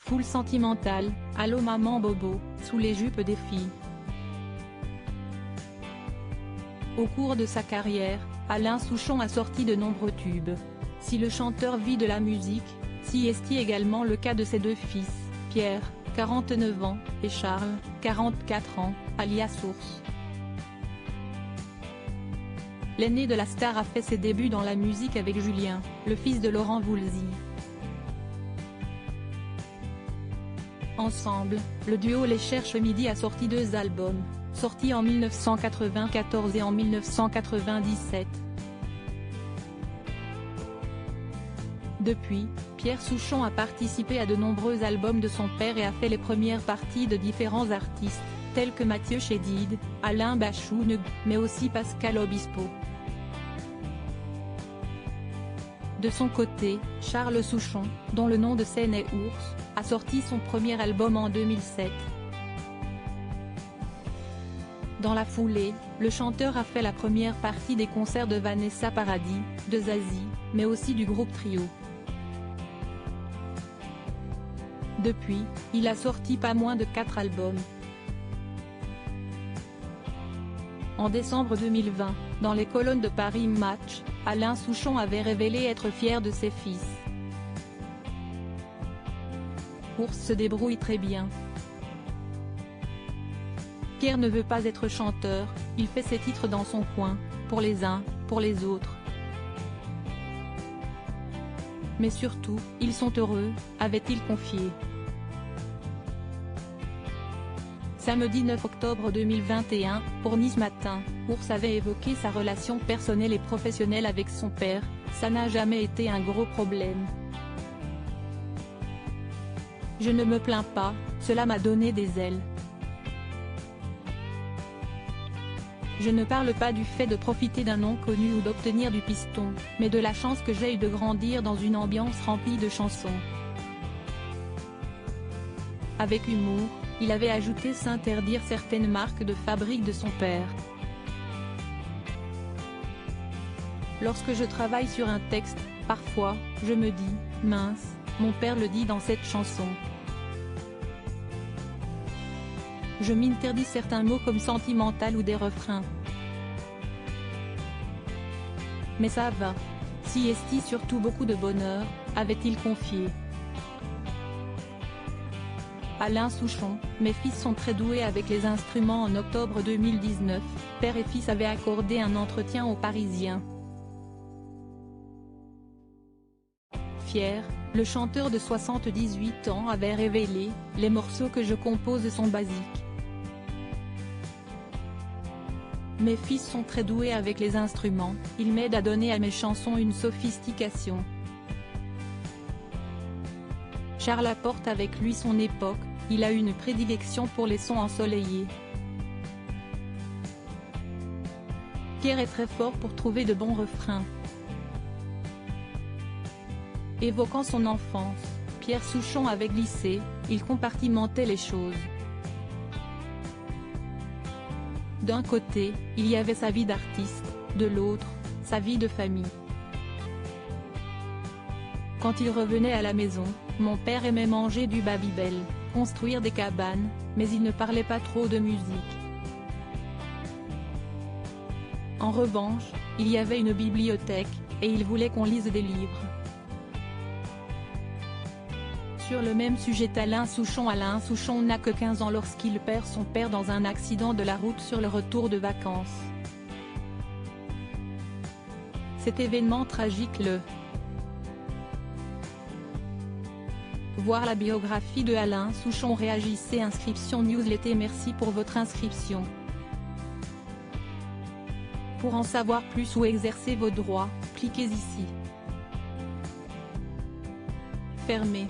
Full sentimental, Allô maman bobo, sous les jupes des filles. Au cours de sa carrière, Alain Souchon a sorti de nombreux tubes. Si le chanteur vit de la musique, si est également le cas de ses deux fils, Pierre, 49 ans, et Charles, 44 ans, alias Ours. L'aîné de la star a fait ses débuts dans la musique avec Julien, le fils de Laurent Voulzy. Ensemble, le duo Les Cherche Midi a sorti 2 albums, sortis en 1994 et en 1997. Depuis, Pierre Souchon a participé à de nombreux albums de son père et a fait les premières parties de différents artistes, tels que Mathieu Chédid, Alain Bachung, mais aussi Pascal Obispo. De son côté, Charles Souchon, dont le nom de scène est Ours, a sorti son premier album en 2007. Dans la foulée, le chanteur a fait la première partie des concerts de Vanessa Paradis, de Zazie, mais aussi du groupe Trio. Depuis, il a sorti pas moins de 4 albums. En décembre 2020, dans les colonnes de Paris Match, Alain Souchon avait révélé être fier de ses fils. Ours se débrouille très bien. Pierre ne veut pas être chanteur, il fait ses titres dans son coin, pour les uns, pour les autres. Mais surtout, ils sont heureux, avait-il confié. Samedi 9 octobre 2021, pour Nice Matin, Ours avait évoqué sa relation personnelle et professionnelle avec son père, ça n'a jamais été un gros problème. Je ne me plains pas, cela m'a donné des ailes. Je ne parle pas du fait de profiter d'un nom connu ou d'obtenir du piston, mais de la chance que j'ai eue de grandir dans une ambiance remplie de chansons. Avec humour, il avait ajouté s'interdire certaines marques de fabrique de son père. Lorsque je travaille sur un texte, parfois, je me dis, mince, mon père le dit dans cette chanson. Je m'interdis certains mots comme sentimental ou des refrains. Mais ça va. Si est surtout beaucoup de bonheur, avait-il confié. Alain Souchon, mes fils sont très doués avec les instruments. En octobre 2019, père et fils avaient accordé un entretien aux Parisiens. Fier, le chanteur de 78 ans avait révélé « Les morceaux que je compose sont basiques. Mes fils sont très doués avec les instruments, ils m'aident à donner à mes chansons une sophistication. Charles apporte avec lui son époque, il a une prédilection pour les sons ensoleillés. Pierre est très fort pour trouver de bons refrains. » Évoquant son enfance, Pierre Souchon avait glissé, il compartimentait les choses. D'un côté, il y avait sa vie d'artiste, de l'autre, sa vie de famille. Quand il revenait à la maison, mon père aimait manger du Babybel, construire des cabanes, mais il ne parlait pas trop de musique. En revanche, il y avait une bibliothèque, et il voulait qu'on lise des livres. Sur le même sujet Alain Souchon n'a que 15 ans lorsqu'il perd son père dans un accident de la route sur le retour de vacances. Cet événement tragique le. Voir la biographie de Alain Souchon. Réagissez. Inscription newsletter. Merci pour votre inscription. Pour en savoir plus ou exercer vos droits, cliquez ici. Fermé.